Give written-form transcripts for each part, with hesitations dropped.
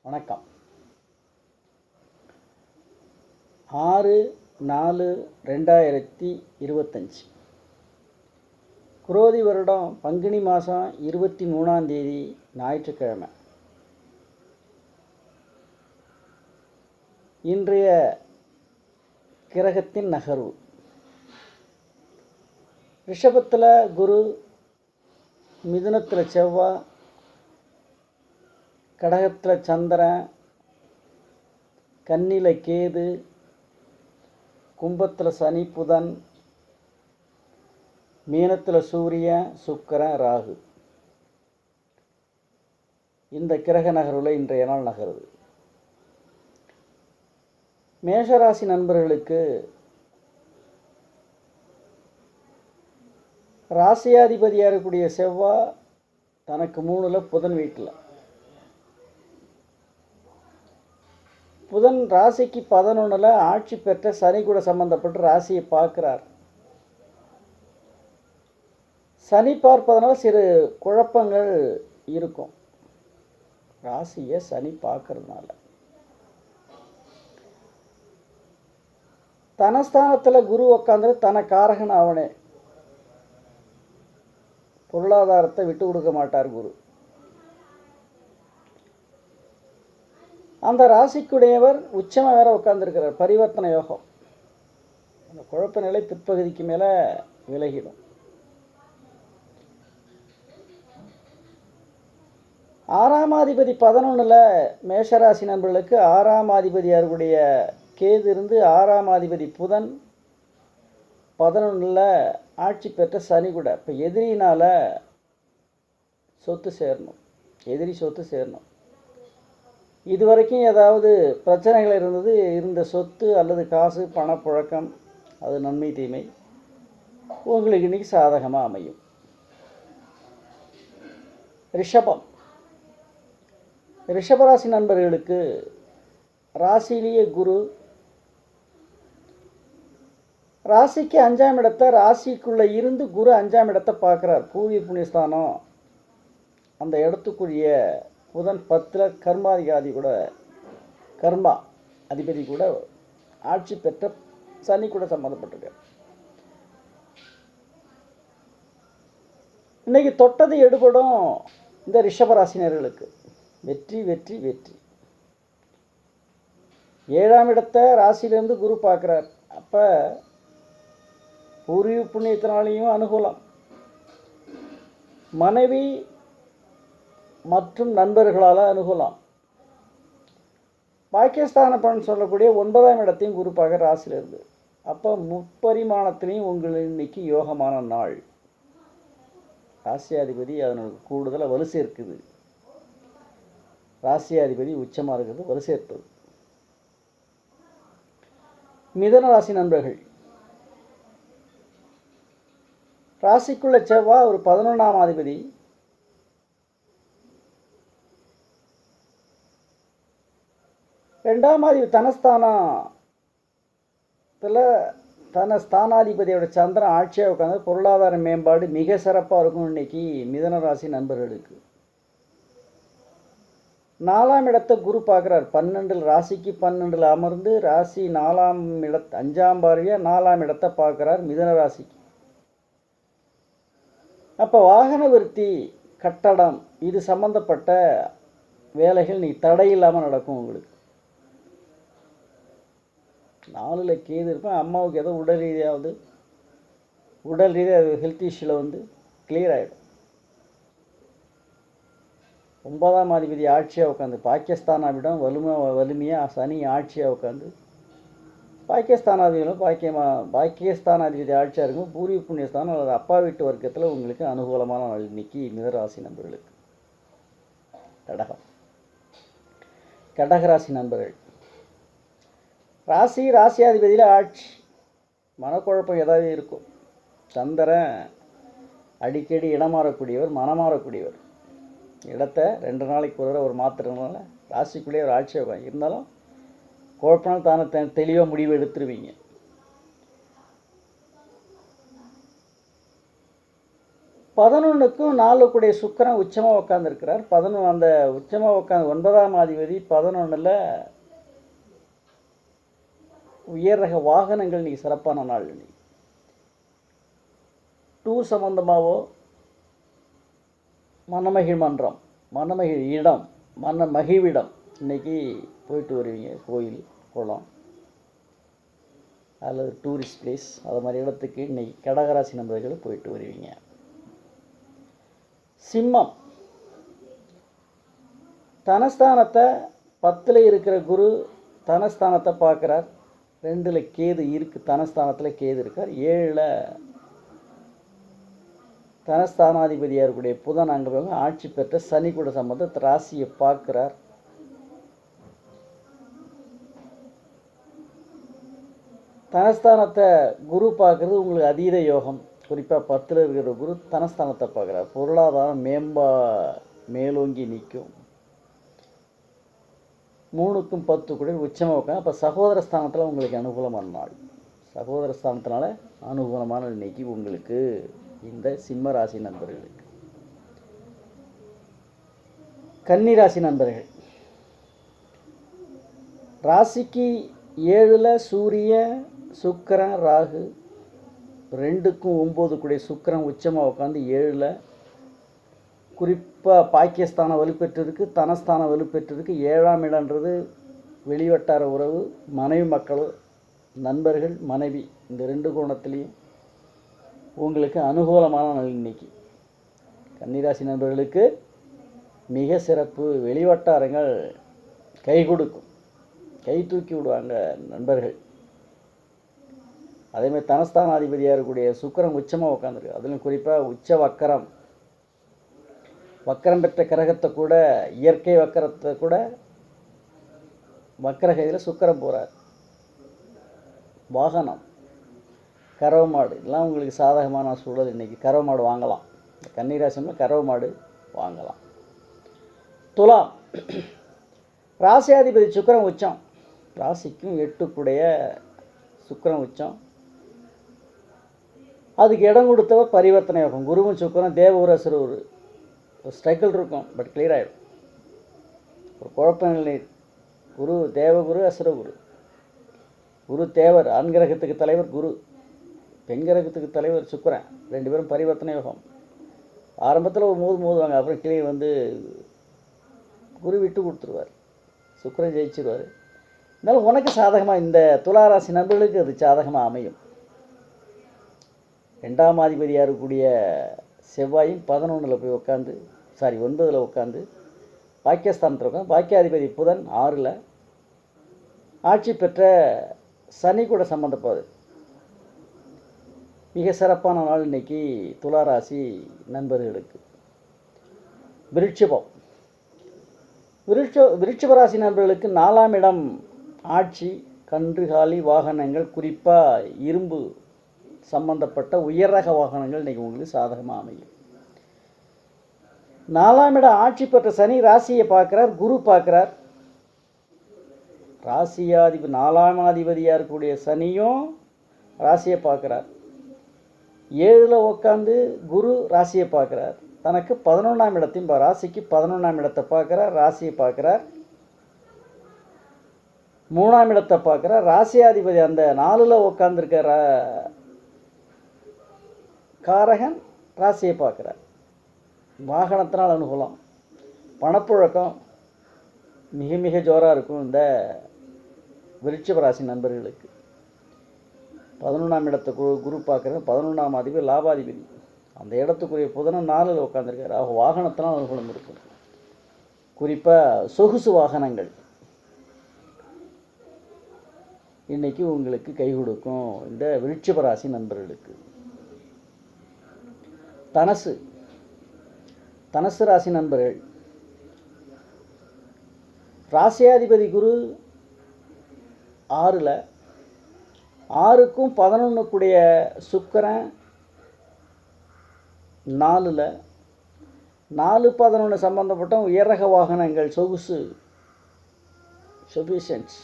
வணக்கம். 6/4/2025 குரோதி வருடம் பங்குனி மாதம் 23ஆம் தேதி ஞாயிற்றுக்கிழமை. இன்றைய கிரகத்தின் நகர்வு: ரிஷபத்தில் குரு, மிதுனத்தில் செவ்வாய், கடகத்தில் சந்திரன், கன்னியில் கேது, கும்பத்தில் சனி புதன், மீனத்தில் சூரியன் சுக்கிரன் ராகு. இந்த கிரக நகர்வில் இன்றைய நாள் நகருது. மேஷராசி நண்பர்களுக்கு ராசியாதிபதியாக இருக்கக்கூடிய செவ்வாய் தனக்கு 3ல் புதன் வீட்டில், புதன் ராசிக்கு 11ல் ஆட்சி பெற்ற சனி கூட சம்பந்தப்பட்டு ராசியை பார்க்குறார். சனி பார்ப்பதனால சிறு குழப்பங்கள் இருக்கும். ராசியை சனி பார்க்கறதுனால தனஸ்தானத்தில் குரு உக்காந்து தன காரகன் அவனே. பொருளாதாரத்தை விட்டு கொடுக்க மாட்டார் குரு. அந்த ராசிக்குடையவர் உச்சமாக வேற உட்கார்ந்துருக்கிறார். பரிவர்த்தனை யோகம். அந்த குழப்ப நிலை பிற்பகுதிக்கு மேலே விலகிடும். 6ஆம் அதிபதி 11ல் மேஷராசி நண்பர்களுக்கு 6ஆம் அதிபதியாருடைய கேது இருந்து 6ஆம் அதிபதி புதன் 11ல் ஆட்சி பெற்ற சனி கூட. இப்போ எதிரினால் சொத்து சேரணும், எதிரி சொத்து சேரணும். இதுவரைக்கும் ஏதாவது பிரச்சனைகள் இருந்த சொத்து அல்லது காசு பணப்புழக்கம், அது நன்மை தீமை உங்களுக்கு இன்றைக்கி சாதகமாக அமையும். ரிஷபராசி நண்பர்களுக்கு ராசியிலேயே குரு, ராசிக்கு 5ஆம் இடத்தை, ராசிக்குள்ளே இருந்து குரு 5ஆம் இடத்தை பார்க்குறார். பூர்வீக புண்ணியஸ்தானம். அந்த இடத்துக்குரிய புதன் 10ல் கர்மாதிகாரி கூட, கர்மா அதிபதி கூட ஆட்சி பெற்ற சனி கூட சம்மந்தப்பட்டிருக்கார். இன்றைக்கி தொட்டது எடுபடும். இந்த ரிஷபராசினர்களுக்கு வெற்றி வெற்றி வெற்றி. 7ஆம் இடத்தை ராசியிலேருந்து குரு பார்க்குறார். அப்போ பூர்வீக புண்ணியத்தினாலேயும் அனுகூலம். மனைவி மற்றும் நண்பர்களால் அனுகூலம். பாக்கியஸ்தான பலன் சொல்லக்கூடிய 9ஆம் இடத்தையும் குரு பார்க்க ராசியிலிருந்து. அப்போ முப்பரிமாணத்திலையும் உங்களுக்கு இன்னைக்கு யோகமான நாள். ராசியாதிபதி அதனுக்கு கூடுதலாக வலு சேர்க்குது. ராசியாதிபதி உச்சமாக இருக்கிறது, வலு சேர்ப்பது. மிதுன ராசி நண்பர்கள், ராசிக்குள்ள செவ்வாய் ஒரு 11ஆம் அதிபதி. ரெண்டாம் அதிபதி தனஸ்தானாதிபதியோட சந்திரன் ஆட்சியாக உட்காந்து பொருளாதார மேம்பாடு மிக சிறப்பாக இருக்கும் இன்னைக்கு மிதுன ராசி நண்பர்களுக்கு. 4ஆம் இடத்தை குரு பார்க்குறார். 12 ராசிக்கு 12 அமர்ந்து ராசி 4ஆம் இடத்தை 5ஆம் பார்வையாக 4ஆம் இடத்தை பார்க்குறார் மிதுன ராசிக்கு. அப்போ வாகன விருத்தி, கட்டடம் இது சம்பந்தப்பட்ட வேலைகள் நீ தடையில்லாமல் நடக்கும் உங்களுக்கு. 4ல் கேது இருப்பேன். அம்மாவுக்கு ஏதோ உடல் ரீதியாக ஹெல்த் இஷ்யூவில் கிளியர் ஆகிடும். 9ஆம் அதிபதி ஆட்சியாக உட்காந்து பாகிஸ்தானாவிடம் வலிமையாக சனி ஆட்சியாக உட்காந்து பாகிஸ்தானாதிபதி ஆட்சியாக இருக்கும். பூர்வீக புண்ணியஸ்தானம் அல்லது அப்பா வீட்டு வர்க்கத்தில் உங்களுக்கு அனுகூலமான நாள் இன்னைக்கு மிதுனராசி நண்பர்களுக்கு. கடகராசி நண்பர்கள், ராசியாதிபதியில் ஆட்சி, மனக்குழப்பம் ஏதாவது இருக்கும். சந்திரன் அடிக்கடி இடம் மாறக்கூடியவர், மனம் மாறக்கூடியவர். இடத்தை 2 நாளைக்கு ஒரு மாத்திரனால ராசிக்குள்ளேயே ஒரு ஆட்சியாக இருந்தாலும் குழப்பம் தானே தெளிவாக முடிவு எடுத்துருவீங்க. 11க்கும் 4 சுக்கிரன் உச்சமாக உட்காந்துருக்கிறார். 11 அந்த உச்சமாக உட்காந்து 9ஆம் அதிபதி 11ல் உயர் ரக வாகனங்கள் இன்றைக்கி சிறப்பான நாள். இன்னைக்கு டூர் சம்பந்தமாகவோ, மனமகிழ் மன்றம், மனமகிழ் இடம், மகிழ்விடம் இன்றைக்கி போயிட்டு வருவீங்க. கோயில், குளம் அல்லது டூரிஸ்ட் பிளேஸ், அது மாதிரி இடத்துக்கு இன்றைக்கி கடகராசி நண்பர்கள் போயிட்டு வருவீங்க. சிம்மம், தனஸ்தானத்தை 10ல் இருக்கிற குரு தனஸ்தானத்தை பார்க்குறார். 2ல் கேது இருக்குது, தனஸ்தானத்தில் கேது இருக்கார். 7ல் தனஸ்தானாதிபதியாக இருக்கக்கூடிய புதன் அங்கே ஆட்சி பெற்ற சனி கூட சம்பந்த ராசியை பார்க்குறார். தனஸ்தானத்தை குரு பார்க்குறது உங்களுக்கு அதீத யோகம். குறிப்பாக 10ல் இருக்கிற குரு தனஸ்தானத்தை பார்க்குறார். பொருளாதாரம் மேலோங்கி நிற்கும். 3க்கும் 10 கூட உச்சமாக வைக்காங்க. அப்போ சகோதர ஸ்தானத்தில் உங்களுக்கு அனுகூலமான நாள். சகோதர ஸ்தானத்தினால அனுகூலமான இன்னைக்கு உங்களுக்கு இந்த சிம்ம ராசி நண்பர்களுக்கு. கன்னி ராசி நண்பர்கள், ராசிக்கு 7ல் சூரியன், சுக்கிரன், ராகு, 2க்கும் 9 கூட சுக்கிரன் உச்சமாக உட்காந்து 7ல் குறிப்பாக பாக்கியஸ்தானம் வலுப்பெற்றிருக்கு, தனஸ்தானம் வலுப்பெற்றிருக்கு. 7ஆம் இடன்றது வெளிவட்டார உறவு, மனைவி மக்கள், நண்பர்கள், மனைவி, இந்த 2 கோணத்துலேயும் உங்களுக்கு அனுகூலமான நாள் இன்னைக்கு. கன்னிராசி நண்பர்களுக்கு மிக சிறப்பு. வெளிவட்டாரங்கள் கை கொடுக்கும், கை தூக்கி விடுவாங்க நண்பர்கள். அதேமாதிரி தனஸ்தானாதிபதியாக இருக்கக்கூடிய சுக்கிரன் உச்சமாக உட்காந்துருக்கு. அதுலேயும் குறிப்பாக உச்ச வக்கரம், வக்கரம் பெற்ற கிரகத்தை கூட, இயற்கை வக்கரத்தை கூட வக்கரகையில் சுக்கிரன் போகிறார். வாகனம், கறவை மாடு, இதெல்லாம் உங்களுக்கு சாதகமான சூழல். இன்றைக்கி கறவை மாடு வாங்கலாம். கன்னிராசியில் கறவை மாடு வாங்கலாம். துலாம், ராசியாதிபதி சுக்கிரன் உச்சம். ராசிக்கும் 8 சுக்கிரன் உச்சம். அதுக்கு இடம் கொடுத்தவர் பரிவர்த்தனை யோகம். குருவும் சுக்கிரன் தேவகுரு அசுரகுரு. ஒரு ஸ்ட்ரகிள் இருக்கும், பட் கிளியர் ஆகிடும். ஒரு குழப்பநிலை. குரு தேவகுரு, அசுரகுரு. குரு தேவர், ஆண் கிரகத்துக்கு தலைவர் குரு, பெண் கிரகத்துக்கு தலைவர் சுக்கிரன். 2 பேரும் பரிவர்த்தனை யோகம். ஆரம்பத்தில் ஒரு மோதுவாங்க, அப்புறம் கிளியர் குரு விட்டு கொடுத்துருவார், சுக்கிரன் ஜெயிச்சிருவார். இருந்தாலும் உனக்கு சாதகமாக, இந்த துளாராசி நண்பர்களுக்கு அது சாதகமாக அமையும். 2ஆம் அதிபதியாக இருக்கக்கூடிய செவ்வாயும் 11ல் போய் உட்காந்து, 9ல் உட்காந்து பாக்கியஸ்தானத்தில் உட்காந்து, பாக்கியாதிபதி புதன் 6ல் ஆட்சி பெற்ற சனி கூட சம்பந்தப்படுது. மிக சிறப்பான நாள் இன்னைக்கு துளாராசி நண்பர்களுக்கு. விருட்சிபராசி நண்பர்களுக்கு 4ஆம் இடம் ஆட்சி, கன்றுகாலி வாகனங்கள், குறிப்பாக இரும்பு சம்பந்தப்பட்ட உயர் ரக வாகனங்கள் இன்றைக்கி உங்களுக்கு சாதகமாக அமையும். 4ஆம் இடம் ஆட்சி பெற்ற சனி ராசியை பார்க்குறார், குரு பார்க்குறார். ராசியாதிபதி 4ஆம் அதிபதியாக இருக்கக்கூடிய சனியும் ராசியை பார்க்குறார். 7ல் உட்காந்து குரு ராசியை பார்க்குறார். தனக்கு 11ஆம் இடத்தையும் ராசிக்கு 11ஆம் இடத்தை பார்க்குறார், ராசியை பார்க்குறார். 3ஆம் இடத்தை பார்க்குறார். ராசியாதிபதி அந்த 4ல் உட்காந்துருக்கிற காரகன் ராசியை பார்க்குறார். வாகனத்தினால் அனுகூலம், பணப்புழக்கம் மிக மிக ஜோராக இருக்கும் இந்த விருட்சிக ராசி நண்பர்களுக்கு. 11ஆம் இடத்தை குரு பார்க்குறது. 11ஆம் அதிபதி லாபாதிபதி, அந்த இடத்துக்குரிய புதனும் 4ல் உட்காந்துருக்காரு. வாகனத்தினால் அனுகூலம் இருக்கும். குறிப்பாக சொகுசு வாகனங்கள் இன்றைக்கி உங்களுக்கு கை கொடுக்கும் இந்த விருட்சிக ராசி நண்பர்களுக்கு. தனுசு ராசி நண்பர்கள், ராசியாதிபதி குரு 6ல், 6க்கும் 11 சுக்கிரன் 4ல், 4-11 சம்பந்தப்பட்ட உயர்ரக வாகனங்கள், சொகுசு, சஃபிஷியன்ஸ்,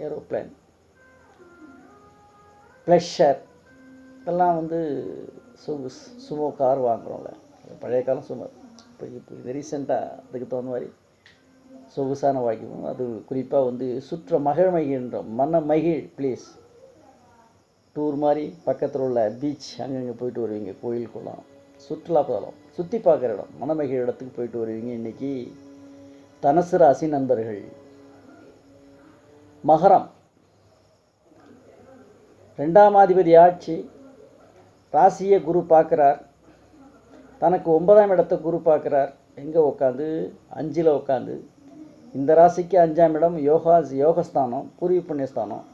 ஏரோப்ளேன், ப்ளஷர், இதெல்லாம் சுமோ கார் வாங்குகிறோம்ல, பழைய காலம் சுமோ. இப்போ இது ரீசெண்டாக அதுக்கு தகுந்த மாதிரி சொகுசான வாழ்க்கை. அது குறிப்பாக வந்து மகிழ்கின்றோம், மன மகிழ் ப்ளீஸ். டூர் மாதிரி பக்கத்தில் உள்ள பீச் அங்கங்கே போயிட்டு வருவீங்க, கோயில் குளம், சுற்றுலா தலம், சுற்றி பார்க்குற இடம், மனமகிழ் இடத்துக்கு போயிட்டு வருவீங்க. இன்றைக்கி தனுசு ராசி நண்பர்கள், மகரம் 2ஆம் அதிபதி ஆட்சி, ராசியை குரு பார்க்குறார், தனக்கு 9ஆம் இடத்தை குரு பார்க்குறார். எங்கே உட்காந்து? 5ல் உட்காந்து. இந்த ராசிக்கு 5ஆம் இடம் யோகஸ்தானம், பூர்வீக புண்ணியஸ்தானம்.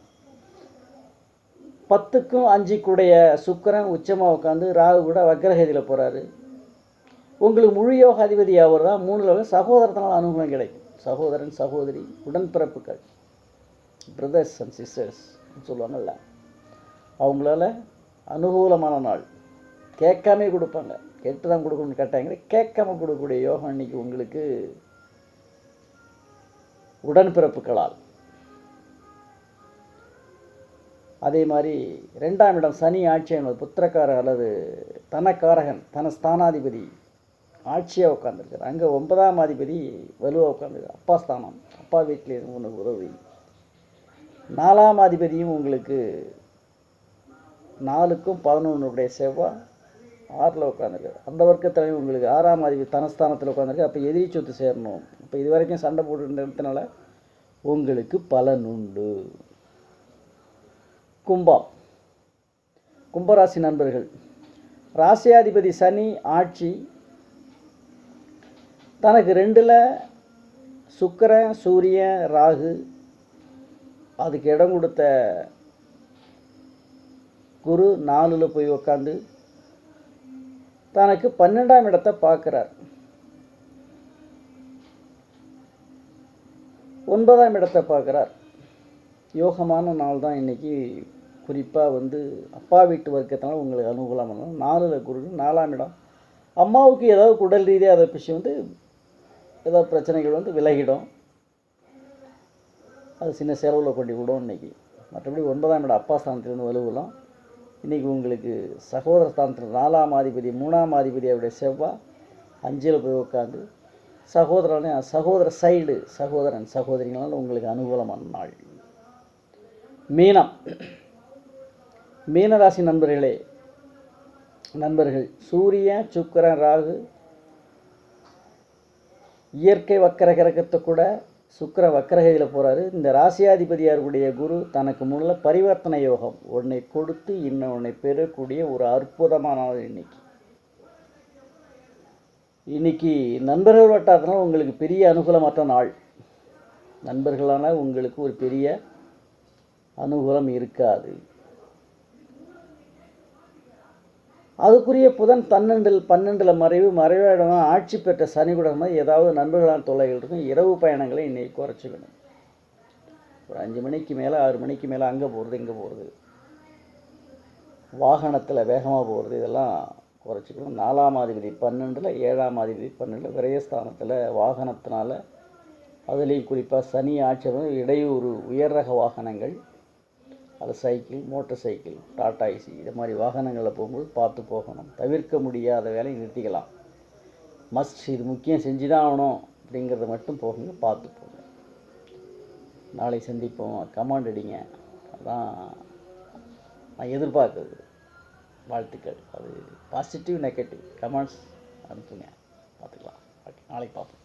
10க்கும் 5க்குடைய சுக்கிரன் உச்சமாக உட்காந்து ராகு கூட வக்ரகதியில் போகிறாரு. உங்களுக்கு முழு யோக அதிபதி அவர் தான். 3ல் சகோதரத்தினால் அனுகூலம் கிடைக்கும். சகோதரன் சகோதரி உடன்பிறப்புகள், பிரதர்ஸ் அண்ட் சிஸ்டர்ஸ் சொல்லுவாங்கள்ல, அவங்களால அனுகூலமான நாள். கேட்காமே கொடுப்பாங்க, கேட்டு தான் கொடுக்கணும்னு கேட்டாங்க, கேட்காம கொடுக்கக்கூடிய யோகம் இன்னைக்கு உங்களுக்கு உடன்பிறப்புகளால். அதே மாதிரி 2ஆம் இடம் சனி ஆட்சி என்பது புத்திரக்காரர் அல்லது தனக்காரகன், ஸ்தானாதிபதி ஆட்சியாக உட்காந்துருக்கார். அங்கே 9ஆம் அதிபதி வலுவாக உட்காந்துருக்கார், அப்பா ஸ்தானம், அப்பா வீட்டிலே உனக்கு உதவி. 4ஆம் அதிபதியும் உங்களுக்கு 4க்கும் 11 செவ்வாய் 6ல் உட்காந்துருக்கு. அந்த வர்க்கத்திலையும் உங்களுக்கு 6ஆம் அதிபதி தனஸ்தானத்தில் உட்காந்துருக்கு. அப்போ எதிரி சொத்து சேரணும். இப்போ இது வரைக்கும் சண்டை போட்டுன்றதுனால உங்களுக்கு பலன் உண்டு. கும்பராசி நண்பர்கள், ராசியாதிபதி சனி ஆட்சி, தனக்கு 2ல் சுக்கிரன் சூரியன் ராகு, அதுக்கு இடம் கொடுத்த குரு 4ல் போய் உக்காந்து தனக்கு 12ஆம் இடத்தை பார்க்குறார். 9ஆம் இடத்தை பார்க்குறார். யோகமான நாள் தான் இன்றைக்கி. குறிப்பாக வந்து அப்பா வீட்டு வர்க்கத்தினால உங்களுக்கு அனுகூலமான 4ல் குரு, 4ஆம் இடம். அம்மாவுக்கு ஏதாவது உடல் ரீதியாக அதை விஷயம் வந்து ஏதாவது பிரச்சனைகள் வந்து விலகிடும். அது சின்ன செலவில் கொண்டு விடும் இன்றைக்கி. மற்றபடி 9ஆம் இடம் அப்பா ஸ்தானத்திலேருந்து வலுவலாம். இன்றைக்கி உங்களுக்கு சகோதர ஸ்தானத்தில் 4ஆம் அதிபதி 3ஆம் அதிபதி அவருடைய செவ்வாய் 5ல் போய் உட்காந்து சகோதர சைடு சகோதரன் சகோதரிகளால் உங்களுக்கு அனுகூலமான நாள். மீனராசி நண்பர்கள், சூரியன் சுக்கிரன் ராகு, இயற்கை வக்கர கிரகத்தை கூட சுக்கிர வக்கரகதியில் போகிறாரு. இந்த ராசியாதிபதியாருடைய குரு தனக்கு முன்னில் பரிவர்த்தனை யோகம், ஒன்றை கொடுத்து இன்னொன்னை பெறக்கூடிய ஒரு அற்புதமான நாள் இன்னைக்கு நண்பர்கள் வட்டாரத்தினால் உங்களுக்கு பெரிய அனுகூலமற்ற நாள். நண்பர்களான உங்களுக்கு ஒரு பெரிய அனுகூலம் இருக்காது. அதுக்குரிய புதன் 12ல் மறைவிடம் ஆட்சி பெற்ற சனி கூட ஏதாவது நண்பர்களால் தொல்லைகள் இருக்கும். இரவு பயணங்களை இன்றைக்கி குறைச்சிக்கணும். ஒரு 5 மணிக்கு மேலே 6 மணிக்கு மேலே அங்கே போகிறது இங்கே போகிறது, வாகனத்தில் வேகமாக போகிறது, இதெல்லாம் குறைச்சிக்கணும். 4ஆம் அதிபதி 12ல் 7ஆம் அதிபதி 12ல் விரயஸ்தானத்தில் வாகனத்தினால, அதுலேயும் குறிப்பாக சனி ஆட்சி இடையூறு, உயர் ரக வாகனங்கள், அது cycle, motor cycle, Tata AC, இது மாதிரி வாகனங்களில் போகும்போது பார்த்து போகணும். தவிர்க்க முடியாத வேலையை நிறுத்திக்கலாம். மஸ்ட், இது முக்கியம், செஞ்சு தான் ஆகணும் அப்படிங்கிறத மட்டும் போகுங்க, பார்த்து போங்க. நாளை சந்திப்போம். கமாண்ட் அடிங்க, அதான் நான் எதிர்பார்க்குறது. வாழ்த்துக்கள். அது பாசிட்டிவ் நெகட்டிவ் கமெண்ட்ஸ் அனுப்புங்க, பார்த்துக்கலாம். ஓகே, நாளைக்கு பார்ப்போம்.